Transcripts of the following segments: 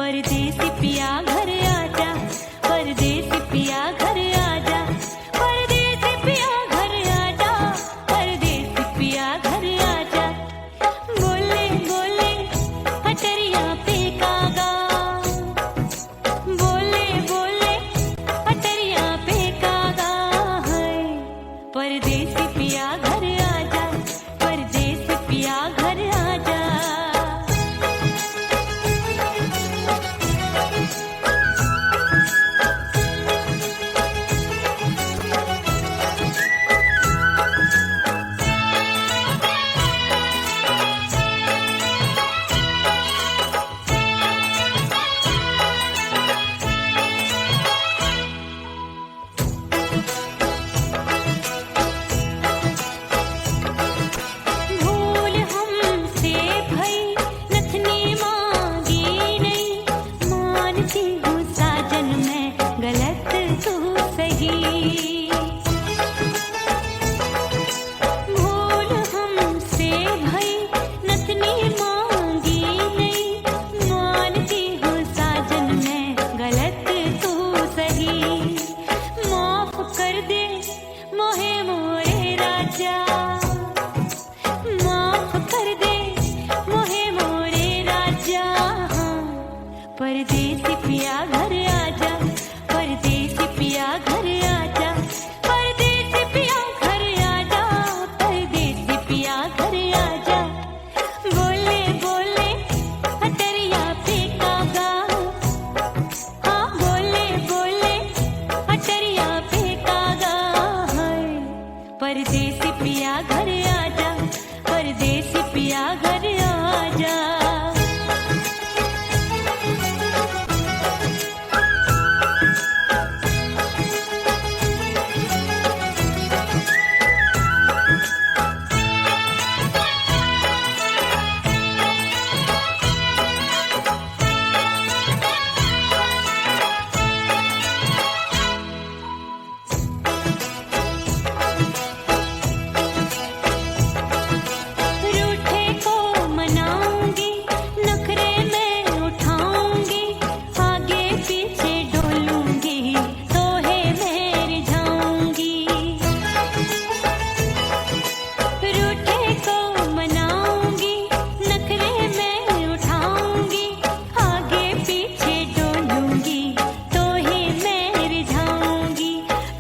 परदेसी पिया घर आजा, परदेसी पिया घर आजा, परदेसी पिया घर आजा, परदेसी पिया घर आजा। बोले बोले अटरिया पे कागा, बोले बोले अटरिया पे कागा है। परदेसी पिया घर आजा, परदेसी पिया घर आजा। भूल हमसे भई नथनी मांगी नहीं, मानती हूँ साजन मैं गलत तू सही। भूल हमसे भई नथनी मांगी नहीं, मानती हूँ साजन मैं गलत तू सही। माफ कर दे मोहे मोरे राजा, माफ कर दे मोहे मोरे राजा। परदेसी पिया घर आजा, परदेसी पिया घर आजा, परदेसी पिया घर आजा, परदेसी पिया घर आजा। बोले बोले अटरिया पे कागा, हाँ बोले बोले अटरिया पे कागा है। परदेसी पिया घर आजा, परदेसी पिया घर आजा। रूठे को मनाऊंगी, नखरे में उठाऊंगी, आगे पीछे डोलूंगी, तोहे में रिझाऊंगी। रूठे को मनाऊंगी, नखरे में उठाऊंगी, आगे पीछे डोलूंगी, तोहे में रिझाऊंगी।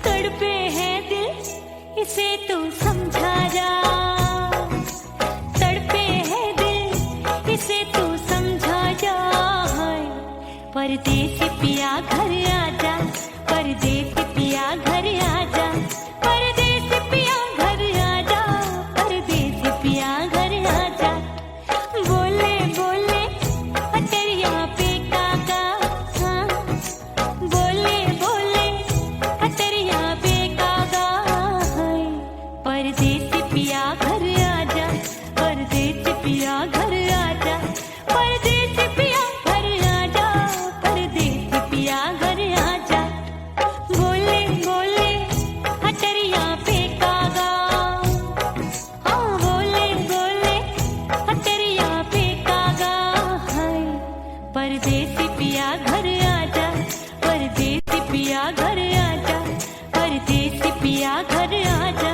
तड़पे है दिल इसे तू समझा जा, तड़पे है दिल इसे तू समझा जा। परदेसी पिया घर आजा, परदेसी पिया घर आजा, परदेसी पिया घर आजा, परदेसी पिया घर आजा। बोले बोले अटरिया पे कागा, हाँ बोले बोले अटरिया पे कागा है। परदेसी पिया घर आजा, परदेसी पिया घर आजा, परदेसी पिया घर आजा, परदेसी पिया घर आजा। बोले बोले अटरिया पे कागा, हाँ बोले बोले अटरिया पे कागा है। परदेसी पिया घर आजा, परदेसी पिया घर आजा, परदेसी पिया घर आजा,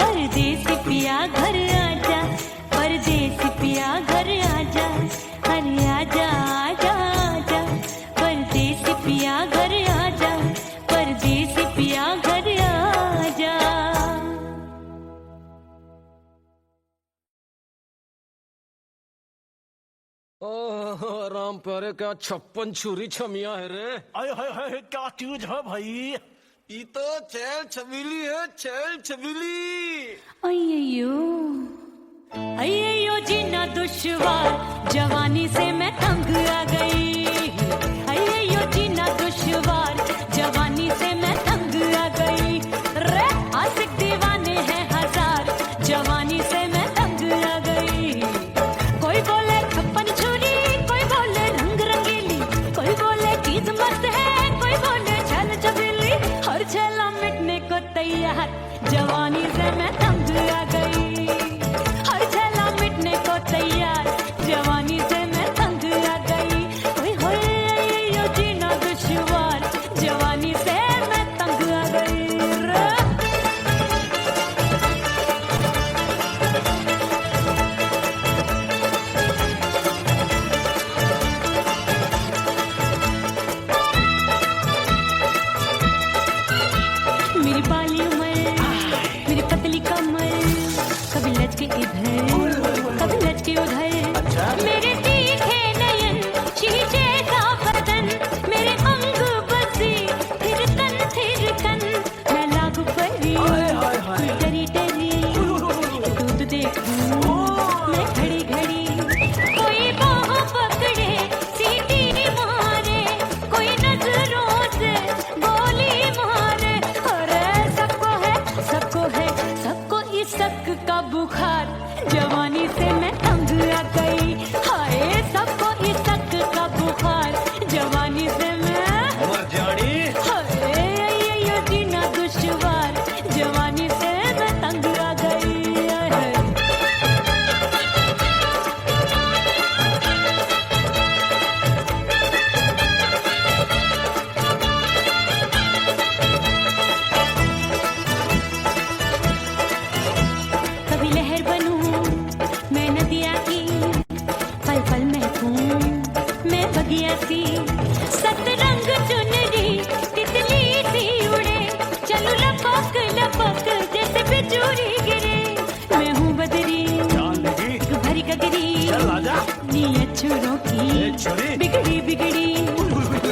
परदेसी पिया घर आजा, परदेसी पिया घर आजा। अरे आजा आजा आजा, परदेसी पिया घर आजा, परदेसी पिया घर आजा। ओह राम प्यारे, क्या 56 छुरी छमिया है रे। आय हाय हाय, क्या चीज है भाई? ये तो चैल छबीली है, चैल छबीली। अय्यो अय्यो जीना दुश्वार, जवानी से मैं तंग आ गई। अय्यो जीना दुश्वार, जवानी से मैं तंग आ गई। रे आशिक दीवाने हैं हजार, जवानी से मैं तंग आ गई। कोई बोले 56 छुरी, कोई बोले रंग रंगीली, कोई बोले चीज मस्त है, कोई बोले छल छबीली। हर छला मिटने को तैयार, जवानी से मैं तंग आ गई। हर छला मिटने को तैयार, जवानी से मैं तंग आ गई। कोई जैसी सतरंग चुनरी तितली सी उड़े, चलू लपक लपक जैसे बिजूरी गिरे। मैं हूँ बदरी जान लगी भरी गगरी, चल आजा नीयत छुरों की ए छोरी बिगड़ी बिगड़ी।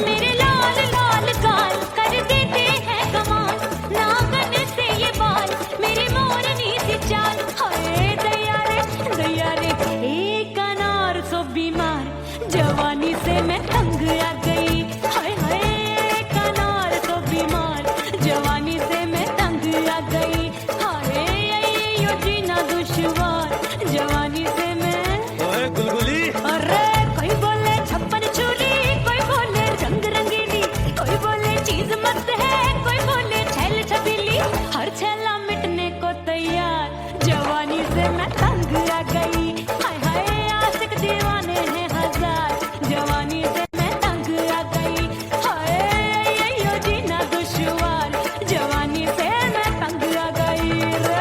मेरे लाल लाल गाल कर देते हैं कमाल, नागन से ये बाल मेरी मोरनी सी चाल। हाय दया रे एक अनार सो बीमार, जवानी से मैं तंग आ गई। हाय हाय एक अनार सो बीमार, जवानी से मैं तंग आ गई। हाय यो जीना दुश्वार, जवानी से मैं। ओए गुलगुली अरे कोई बोले छप्पन छुरी, कोई बोले रंग रंगीली, कोई बोले चीज मस्त है, कोई बोले छैल छबीली। हर छैला मिटने को तैयार, जवानी से मैं तंग आ गई। हाय हाय आशिक दीवाने हैं हजार, जवानी से मैं तंग आ गई। हाय यो जीना दुश्वार, जवानी से मैं तंग आ गई रे।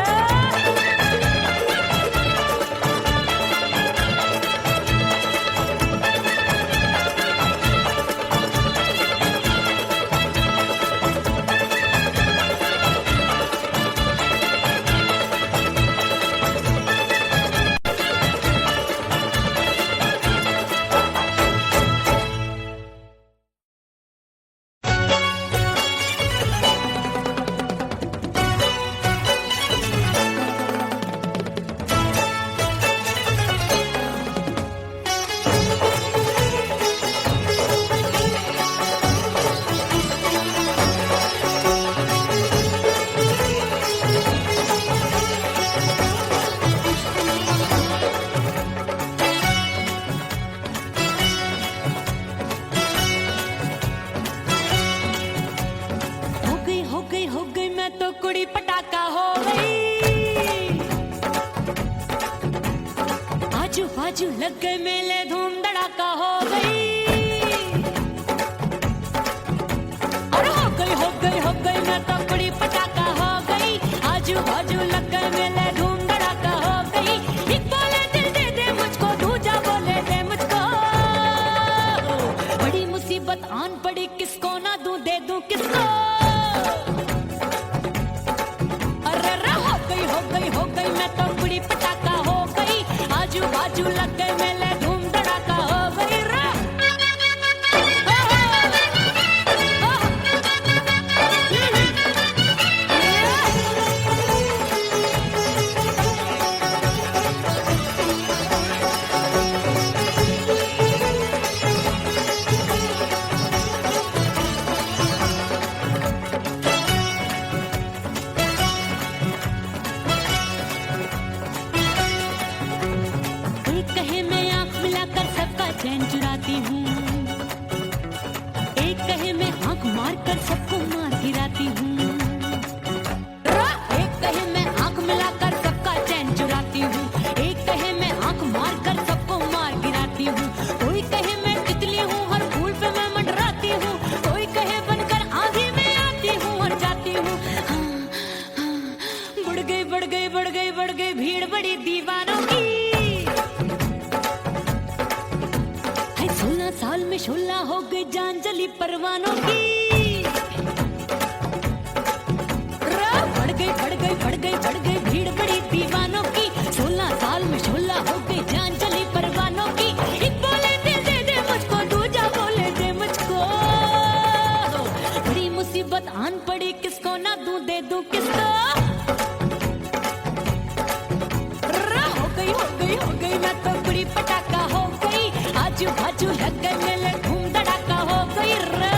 हो गई मैं तो कुड़ी पटाखा हो गई। आजू बाजू लग गए मेले, धूम धड़ाका हो गई। अरे हो गई मैं तो कुड़ी पटाखा हो गई। आजू बाजू लग गए मेले, धूम धड़ाका हो गई। एक बोले दिल दे दे मुझको, दूजा बोले दे मुझको। बड़ी मुसीबत आन पड़ी, किसको ना दूं दे दूं किसको। हो गई मैं तो कुड़ी पटाखा हो गई। आजू बाजू लग गए मेले, धूम धड़ाका हो गई रे। चैन चुराती हूँ, एक कहे मैं आंख मार कर सबको मार गिराती हूँ। एक कहे मैं आंख मिलाकर सबका चैन चुराती हूँ, एक कहे मैं आंख मार कर सबको मार गिराती हूँ। कोई कहे मैं तितली हूँ, हर फूल पे मैं मंडराती हूँ। कोई कहे बनकर आंधी में आती हूँ और जाती हूँ। बढ़ गई भीड़ बड़ी दीवानों की। 16 साल में शोला हो गई, जान जली परवानों की। बढ़ गई भीड़ बड़ी दीवानों की। 16 साल में शोला हो गई, जान जली परवानों की। एक बोले दिल दे दे मुझको, दूजा बोले दे मुझको। बड़ी मुसीबत आन पड़ी, किसको ना दूं दे दूं किसको। हो गई मैं तो कुड़ी पटाखा हो गई। आजू बाजू लग गए मेले, धूम धड़ाका हो गई रे।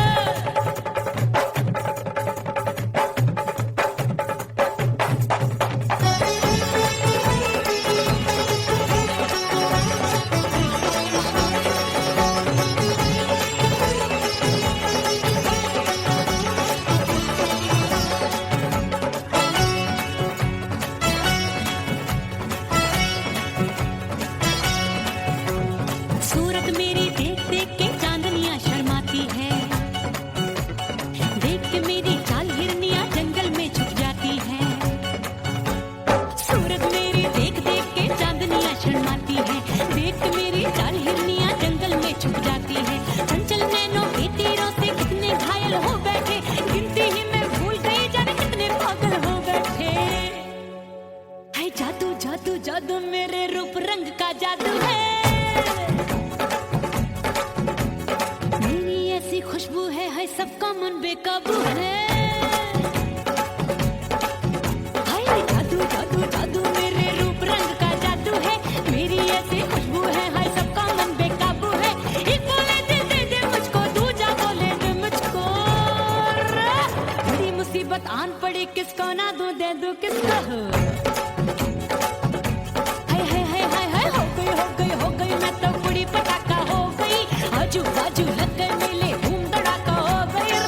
सबका मन बेकाबू है। हाय जादू जादू जादू मेरे रूप रंग का जादू है, मेरी ऐसी खुशबू है, हाय सबका मन बेकाबू है। एक बोले दे दे मुझको, दूजा बोले दे मुझको। बड़ी मुसीबत आन पड़ी, किसको ना दूं दे दूं किसको। हाय हाय हाय हाय हाय हो गई मैं तो बुढ़ी पटाखा हो गई। आजू बाजू लग गए मेले, धूम धड़ाका हो गई।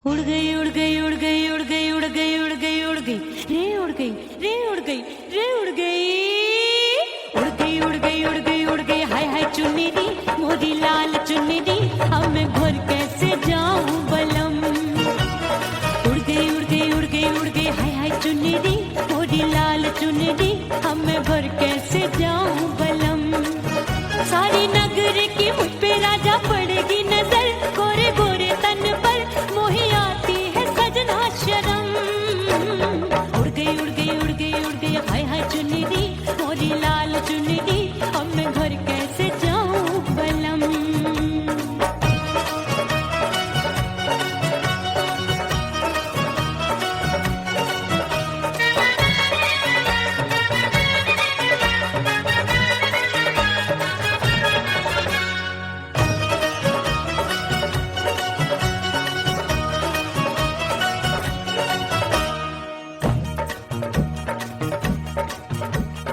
उड़ गई उड़ गई उड़ गई उड़ गई उड़ गई उड़ गई उड़ गई रे उड़ गई रे उड़ गई रे उड़ गई उड़ गई उड़ गई उड़ गई उड़ गई हाय हाय चुन्नी मोरी लाल चुन्नी अब मैं घर कैसे जाऊं बलम। उड़ गई उड़ गई उड़ गई उड़ गई हाय हाय चुन्नी मोरी लाल चुन्नी अब मैं घर कैसे जाऊं बलम। सारी नगर की मुझ पे राजा पड़ेगी नजर गोरे गोरे तन पर मोही आती है सजना शर्म। उड़ गई उड़ गई उड़ गई उड़ गई हाय हाय चुन्नी मोरी लाल चुन्नी अब मैं घर कैसे जाऊं बलम।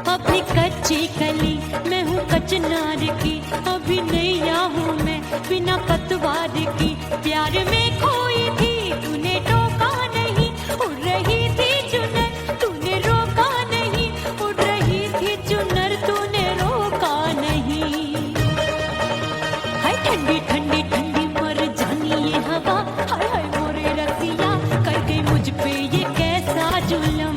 अभी कच्ची कली मैं हूँ कचनार की अभी नैया हूँ मैं बिना पतवार की प्यार में खोई थी तूने टोका नहीं उड़ रही थी चुनर तूने रोका नहीं उड़ रही थी चुनर तूने रोका नहीं। हाय ठंडी ठंडी ठंडी मर जानी ये हवा हाय हाय मोरे रसिया कर गई मुझ पे ये कैसा जुलम।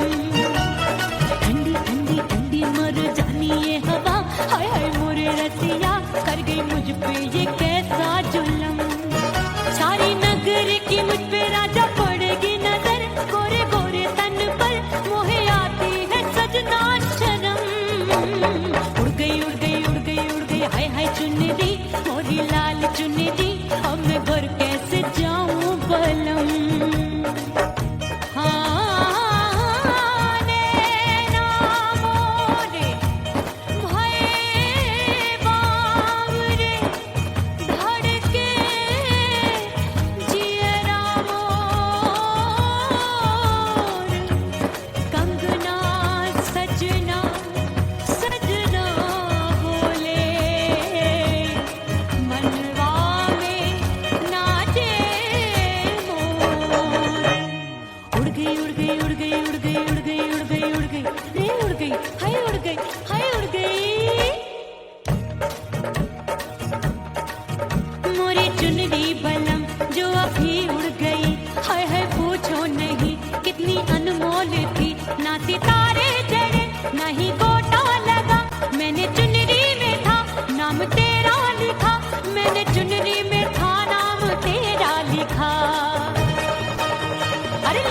ठंडी ठंडी ठंडी मर जानी ये हवा हाय हाय मोरे रसिया कर गई मुझ पे ये कैसा जुलम। सारी नगर की मुझ पे राजा पड़ेगी नजर गोरे गोरे तन पर मोहे आती है सजना शर्म। उड़ गई उड़ गई उड़ गई उड़ गई हाय हाय चुन्नी मोरी लाल चुन्नी अब मैं घर कैसे जाऊं बलम। चुनरी बलम जो अभी उड़ गई हाय हाय पूछो नहीं कितनी अनमोल थी ना सितारे जड़े ना ही गोटा लगा मैंने चुनरी में था नाम तेरा लिखा मैंने चुनरी में था नाम तेरा लिखा। अरे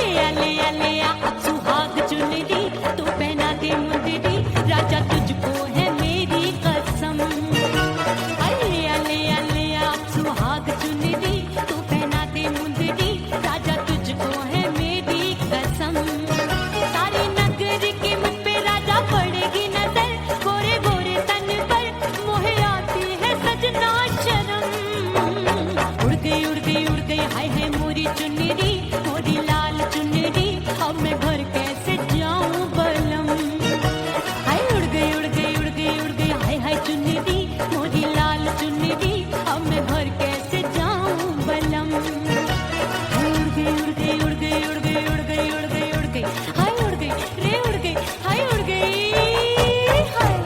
ले आ अब सुहाग चुनरी तू पहना दे मुंदरी राजा तुझको है मेरी कसम। सुहाग चुनरी तू पहना दे मुंदरी राजा तुझको है मेरी कसम। सारी नगर की मुझ पे राजा पड़ेगी नजर गोरे गोरे तन पर मोहे आती है सजना शर्म। उड़ गई उड़ गई उड़ गई हाय हाय मोरी चुनरी मोरी लाल चुनरी अब मैं घर कैसे जाऊं बलम। हाय उड़ गई उड़ गई उड़ गई उड़ गई हाय हाय चुनरी मोरी लाल चुनरी अब मैं घर कैसे जाऊं बलम। उड़ गई उड़ गई उड़ गई उड़ गई उड़ गई उड़ गई उड़ गई हाय उड़ गई रे उड़ गई हाय उड़ गई हाय।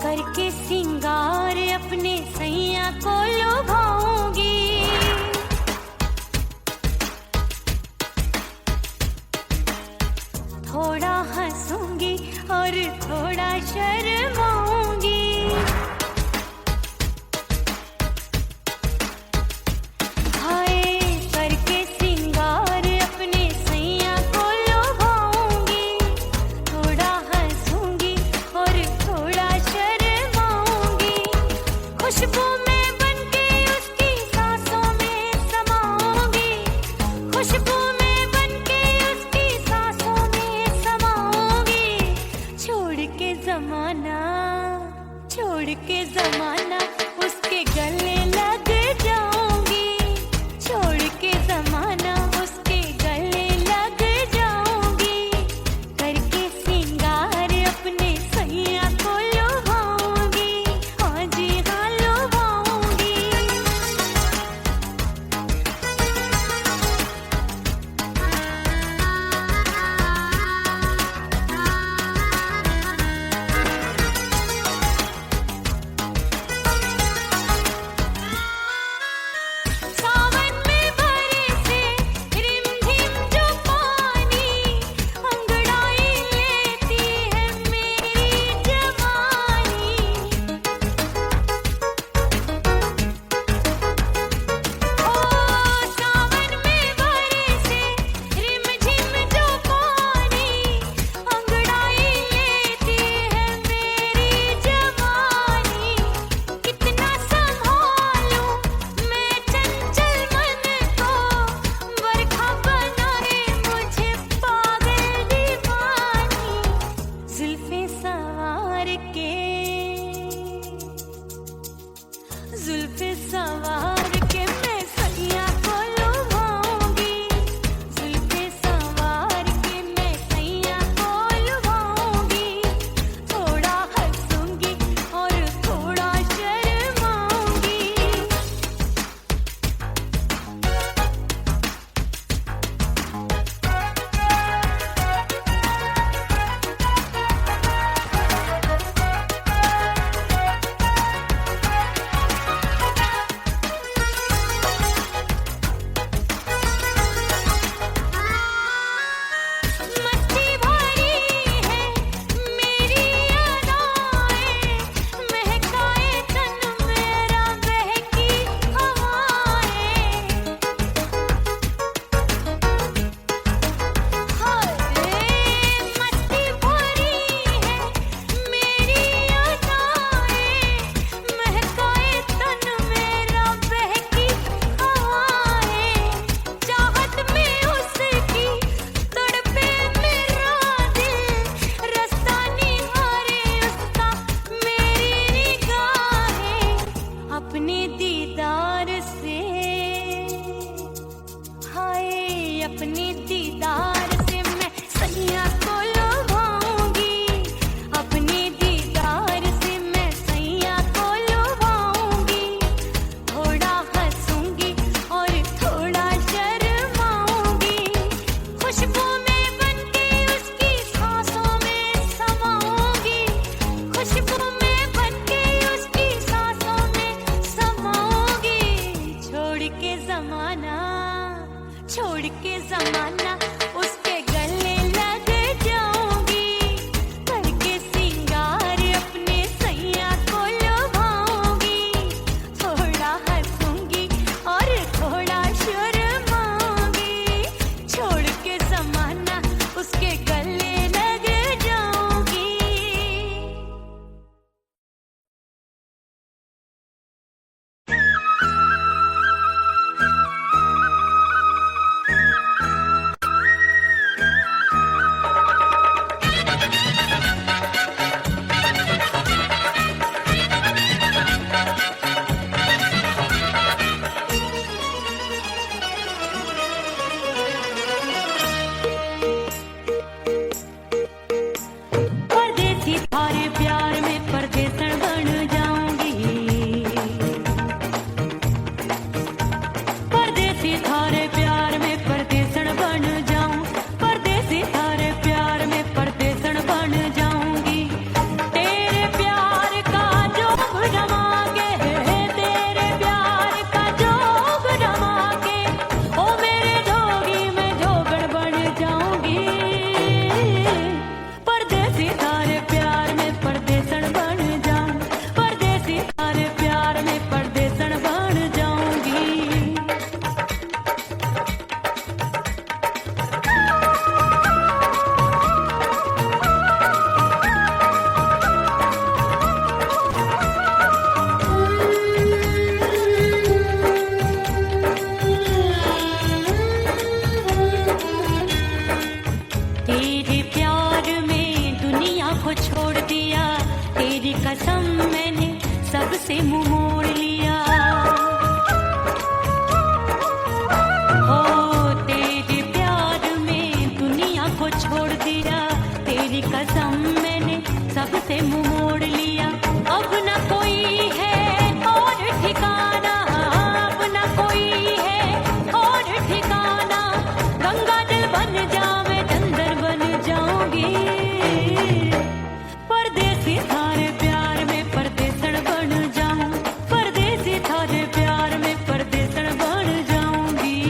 करके सिंगार अपने सैया को लुभाऊंगी थोड़ा हंसूंगी और थोड़ा शर्माऊंगी छोड़ के जमाना उसके गले लग जाऊंगी, करके सिंगार अपने सैया को लुभाऊंगी, थोड़ा हंसूंगी और थोड़ा शर्माऊंगी, छोड़ के जमाना उसके गले लग जाऊंगी। परदेसी थारे प्यार में परदेसन बन जाऊंगी, परदेसी थारे प्यार में परदेसन बन जाऊं, परदेसी थारे प्यार में परदेसन बन जाऊंगी, तेरे प्यार का जोग जमा के, तेरे प्यार का जोग जमा के, ओ मेरे जोगी मैं जोगण बन जाऊंगी, परदेसी थारे प्यार में परदेसन बन जाऊं, परदेसी थारे प्यार में परदेसन बन जाऊंगी। तेरे प्यार में दुनिया को छोड़ दिया, तेरी कसम मैंने सबसे मुंह मोड़ लिया, हो तेरे प्यार में दुनिया को छोड़ दिया, तेरी कसम मैंने सबसे मुंह मोड़ लिया, अब न कोई है और ठिकाना, अब न कोई है और ठिकाना, गंगा जल बन जावे चंदर बन जाऊंगी, परदेसी थारे प्यार में परदेसन बन जाऊं, परदेसी थारे प्यार में परदेसन बन जाऊंगी।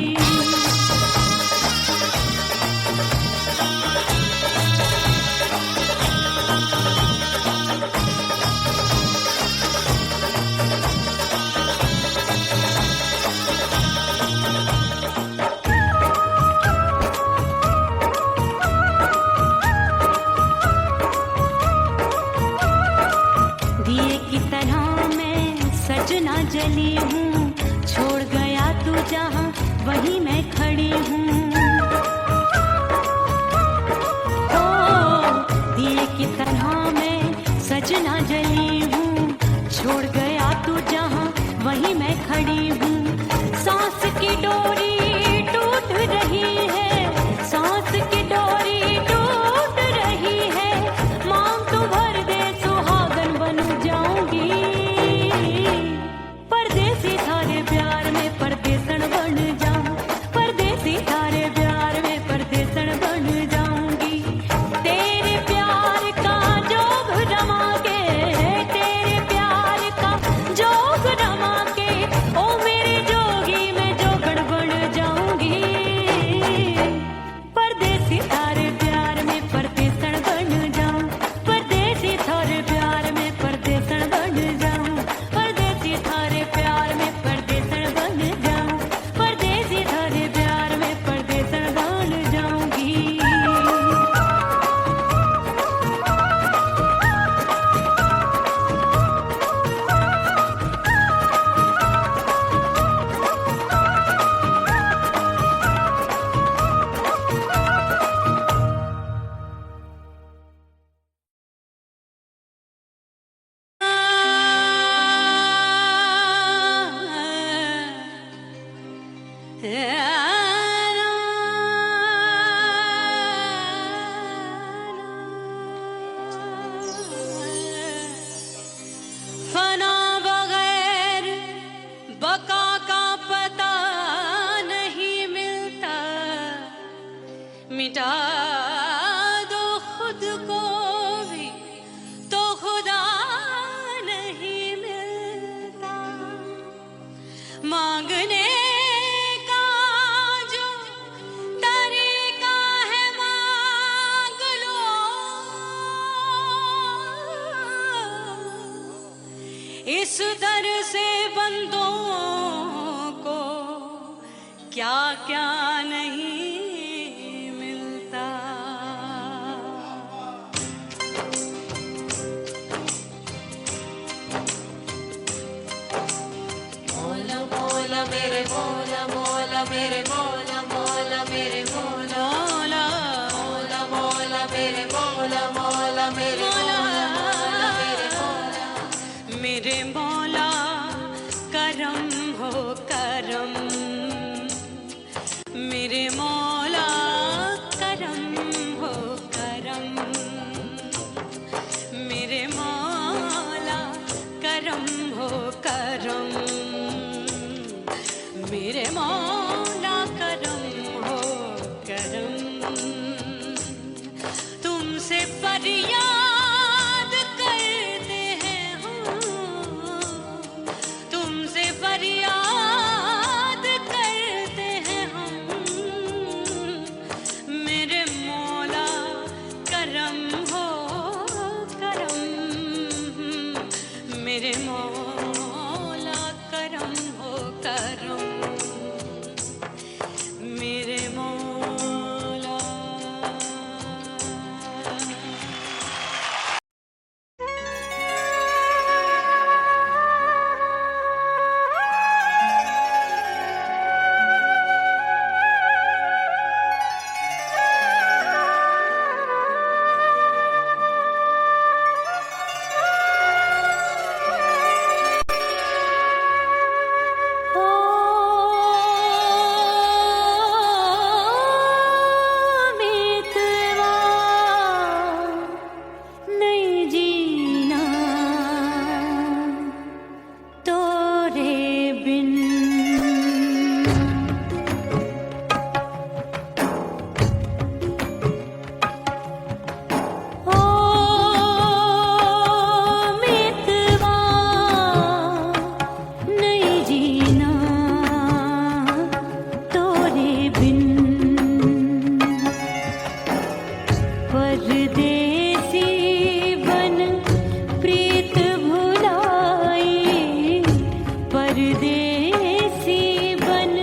दिए की तरह मैं सजना जली हूँ, छोड़ गया तू जहाँ वहीं मैं खड़ी हूँ, ओ दिए की तरह मैं सजना जली हूँ, छोड़ गया तू जहाँ वहीं मैं खड़ी हूँ, सांस की डोरी टूट रही है, सांस की डोरी टूट रही है, मांग तू भर दे सुहागन बन जाऊंगी, परदेसी थारे प्यार में परदेसन बन जाऊं, परदेसी थारे प्यार में परदेसन बन जाऊंगी, तेरे प्यार का जोग जमा के, तेरे प्यार का जोग जमा के, ओ मेरे जोगी मैं जोगण बन जाऊंगी, परदेसी थारे प्यार में परदेसन बन जाऊं, परदेसी थारे प्यार में परदेसन बन जाऊं, परदेसी थारे प्यार में परदेसन बन जाऊं, परदेसी थारे प्यार में परदेसन बन जाऊंगी। फना बगैर बका का पता नहीं मिलता, मिटा दो खुद को भी तो खुदा नहीं मिलता, मांगने का जो क्या क्या नहीं मिलता। मोला मोला मेरे मोला मोला मेरे मोला मोला मेरे मोला मोला मोला मेरे मोला मोला मेरे मोला मोला मेरे मोला मेरे मौला करम हो करम, मेरे मौला करम हो करम, मेरे मौला करम हो करम, मेरे मौला करम हो करम। तुमसे फरियाद करते हैं हम, तुमसे फरियाद करते हैं हम, मेरे मौला करम हो करम, मेरे मौला करम हो करम, मेरे मौला। नहीं जीना तोरे बिन, ओ मितवा नहीं जीना तोरे बिन। परदेसी बन प्रीत भुलाई, परदेसी बन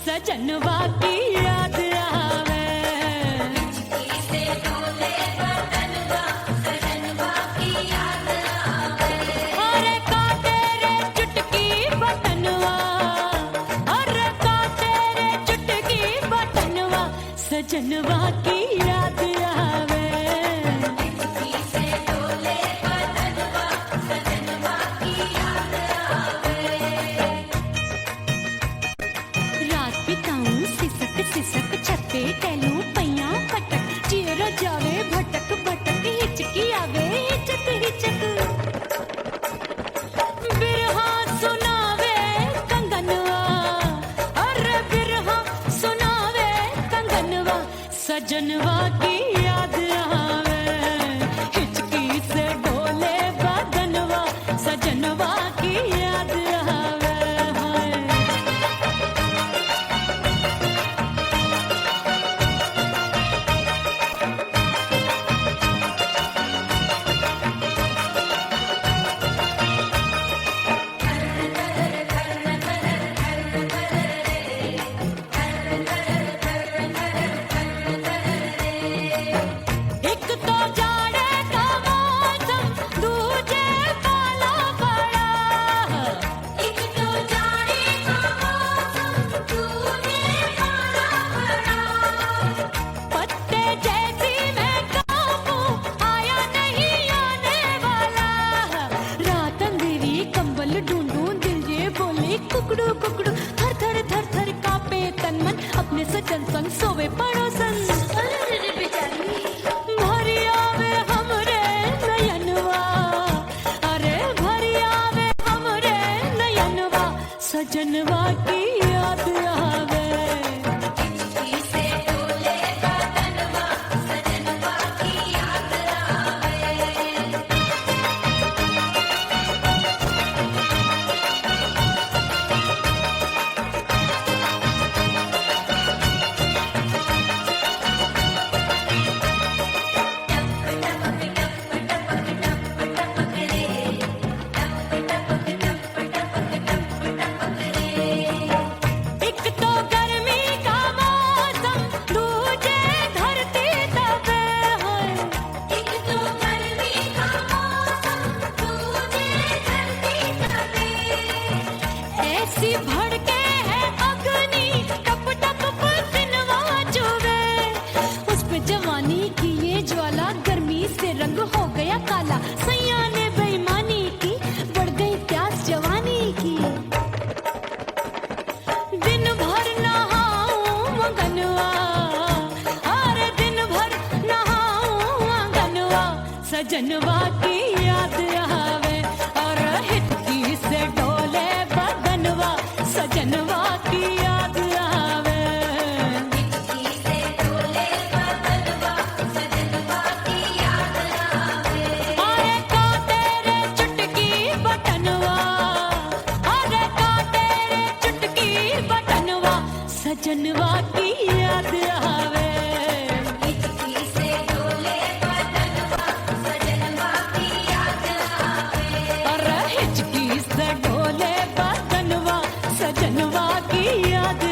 सजनवा की याद आवे। से डोले बदनवा सजनवा की याद आवे। अरे का तेरे चुटकी बटनवा, अरे का तेरे चुटकी बटनवा, सजनवा की याद आवे। से डोले बदनवा सजनवा की याद आवे। रात बिताऊं सिसक सिसक छत पे टहलूं पैया पटक, चेहरा जावे भटक भटक, हिचकी आवे हिचक हिचक। बिरहा सुनावे कंगनवा, अरे बिरहा सुनावे कंगनवा, सजनवा की याद आवे। हिचकी से डोले बदनवा, सजनवा की याद आवे। हाय एक तो जाड़े का मौसम, दूजे काला पड़ा। एक तो जाने का मौसम तूने काला पड़ा। पत्ते जैसी मैं कांपूं, आया नहीं आने वाला। रात अंधेरी कंबल ढूंढूं, दिल ये बोले कुकड़ू कुकड़ू, थर थर थर थर कांपे तन मन, अपने सजन संग सोवे पड़ोसन। अरे बेचारी भरी आवे हमरे नयनवा, अरे भरी आवे हमरे नयनवा, सजनवा की याद आवे। से डोले बदनवा सजनवा की याद आवे। एक तो गर्मी का मौसम, दूजे धरती तपे होए। एक तो गर्मी का मौसम तूने धरती तपे। ऐसी भड़के है अग्नि, टप टप पसीनवा चुभे। उस पे जवानी की ये ज्वाला, गर्मी से रंग हो गया काला। सैया ने बेईमानी की, बढ़ गई प्यास जवानी की। दिन भर नहाऊं मगनवा, अरे दिन भर नहाऊं मगनवा, सजनवा की याद आवे। और हिचकी से डोले बदनवा, सजनवा की याद आवे। से डोले बदनवा सजनवा की याद आवे। अरे का तेरे चुटकी बटनवा, अरे का तेरे चुटकी बटनवा, सजनवा की याद आवे। से डोले बदनवा सजनवा की याद आवे। अरे हिचकी से डोले बदनवा, सजनवा की याद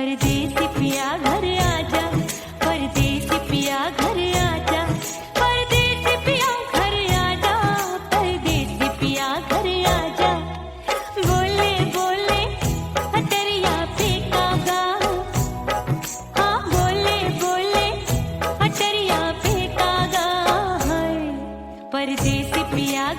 परदेसी पिया घर आजा, परदेसी पिया घर आजा, परदेसी पिया घर आजा, परदेसी पिया घर आजा। बोले बोले अटरिया पे कागा, हाँ बोले बोले अटरिया पे कागा है, परदेसी पिया